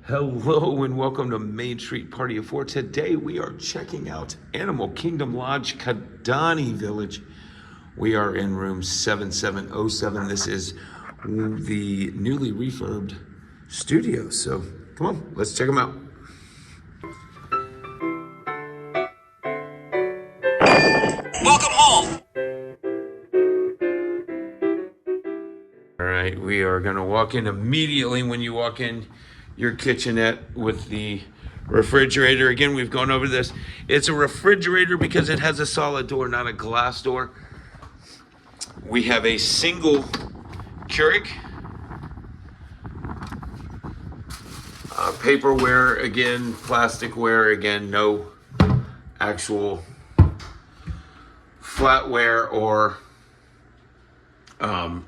Hello and welcome to Main Street Party of Four. Today we are checking out Animal Kingdom Lodge, Kidani Village. We are in room 7707. This is the newly refurbed studio. So come on, let's check them out. Welcome home. All right, we are gonna walk in immediately. When you walk in, your kitchenette with the refrigerator. Again, we've gone over this. It's a refrigerator because it has a solid door, not a glass door. We have a single Keurig. Paperware, again, plasticware, again, no actual flatware or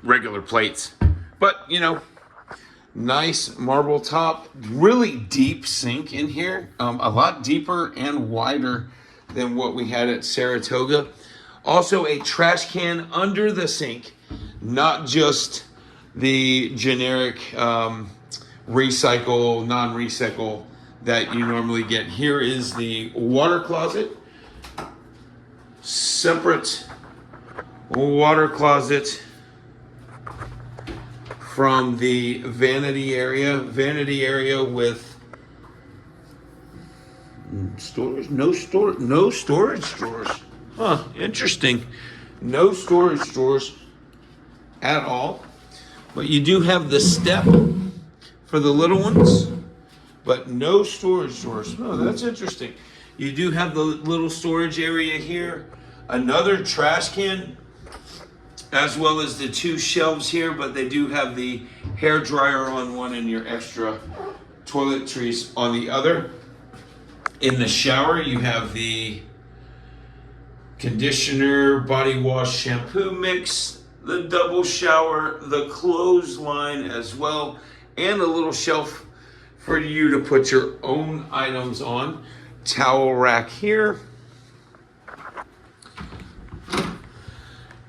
regular plates. But, you know, nice marble top, really deep sink in here, a lot deeper and wider than what we had at Saratoga. Also a trash can under the sink, not just the generic recycle, non-recycle that you normally get. Here is the water closet, separate water closet from the vanity area with storage, no storage drawers. Huh, interesting. No storage drawers at all. But you do have the step for the little ones, but no storage drawers. Oh, that's interesting. You do have the little storage area here, another trash can, as well as the two shelves here, but they do have the hair dryer on one and your extra toiletries on the other. In the shower, you have the conditioner, body wash, shampoo mix, the double shower, the clothesline as well, and a little shelf for you to put your own items on. Towel rack here.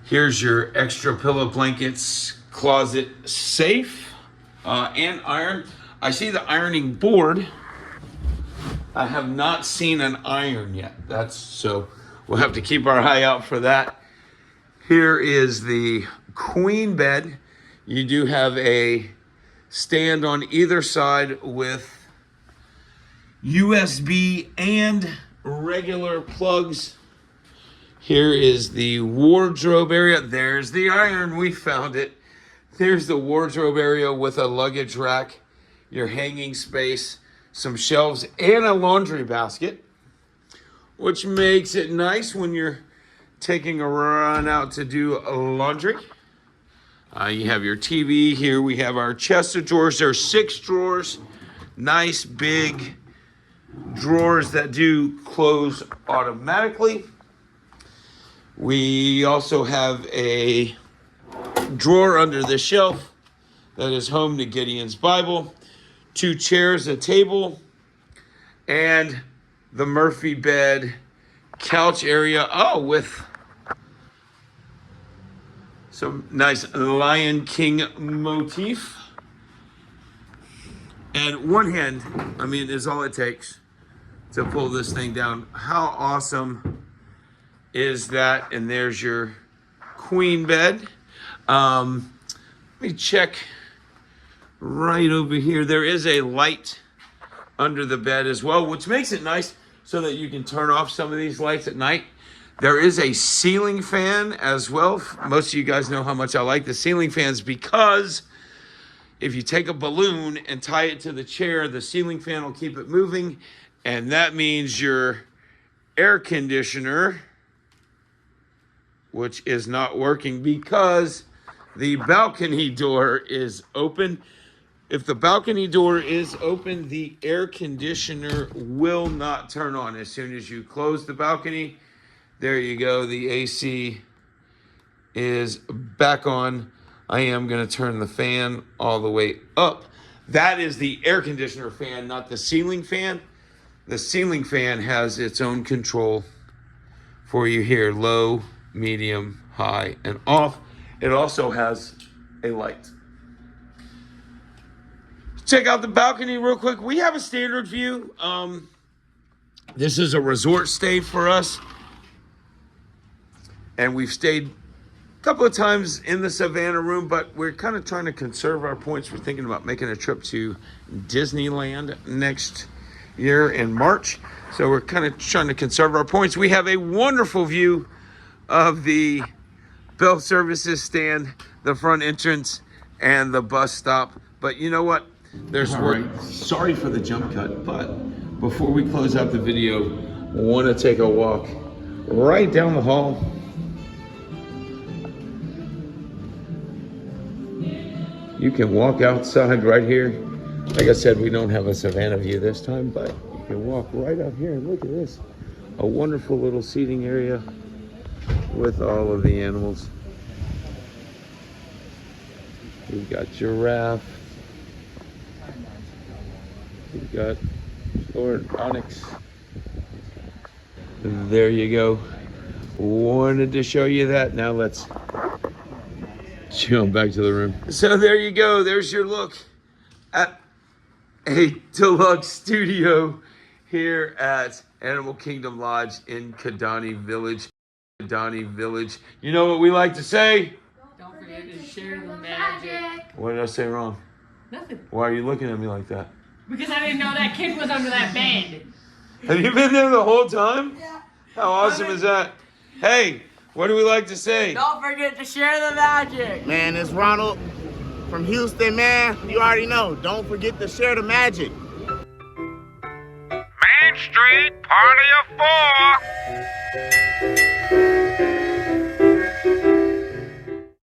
Here's your extra pillow blankets, closet safe, and iron. I see the ironing board. I have not seen an iron yet. So we'll have to keep our eye out for that. Here is the queen bed. You do have a stand on either side with USB and regular plugs. Here is the wardrobe area. There's the iron. We found it. There's the wardrobe area with a luggage rack, your hanging space, some shelves, and a laundry basket, which makes it nice when you're taking a run out to do laundry. You have your TV here. We have our chest of drawers. There's 6 drawers. Nice big drawers that do close automatically. We also have a drawer under the shelf that is home to Gideon's Bible, 2 chairs, a table, and the Murphy bed couch area. Oh, with some nice Lion King motif. And one hand, I mean, is all it takes to pull this thing down. How awesome is that? And there's your queen bed. Let me check right over here. There is a light under the bed as well, which makes it nice so that you can turn off some of these lights at night. There is a ceiling fan as well. Most of you guys know how much I like the ceiling fans, because if you take a balloon and tie it to the chair, the ceiling fan will keep it moving. And that means your air conditioner, which is not working because the balcony door is open. If the balcony door is open, the air conditioner will not turn on. As soon as you close the balcony, there you go. The AC is back on. I am going to turn the fan all the way up. That is the air conditioner fan, not the ceiling fan. The ceiling fan has its own control for you here. Low, medium, high, and off. It also has a light. check out the balcony real quick. We have a standard view. This is a resort stay for us. And we've stayed a couple of times in the Savannah room, but we're kind of trying to conserve our points. We're thinking about making a trip to Disneyland next year in March. So we're kind of trying to conserve our points. We have a wonderful view of the Bell Services stand, the front entrance, and the bus stop. But you know what? There's work. Sorry for the jump cut, but before we close out the video, I want to take a walk right down the hall. You can walk outside right here. Like I said, we don't have a Savannah view this time, but you can walk right out here and look at this. A wonderful little seating area with all of the animals. We've got giraffe. We've got Lord Onyx. There you go. Wanted to show you that. Now let's jump back to the room. So there you go. There's your look at a Deluxe Studio here at Animal Kingdom Lodge in Kidani Village. Kidani Village. You know what we like to say? Don't forget to share the magic. What did I say wrong? Nothing. Why are you looking at me like that? Because I didn't know that kid was under that bed. Have you been there the whole time? Yeah. How awesome is that? Hey, what do we like to say? Don't forget to share the magic. Man, it's Ronald from Houston, man. You already know. Don't forget to share the magic. Main Street, party of four.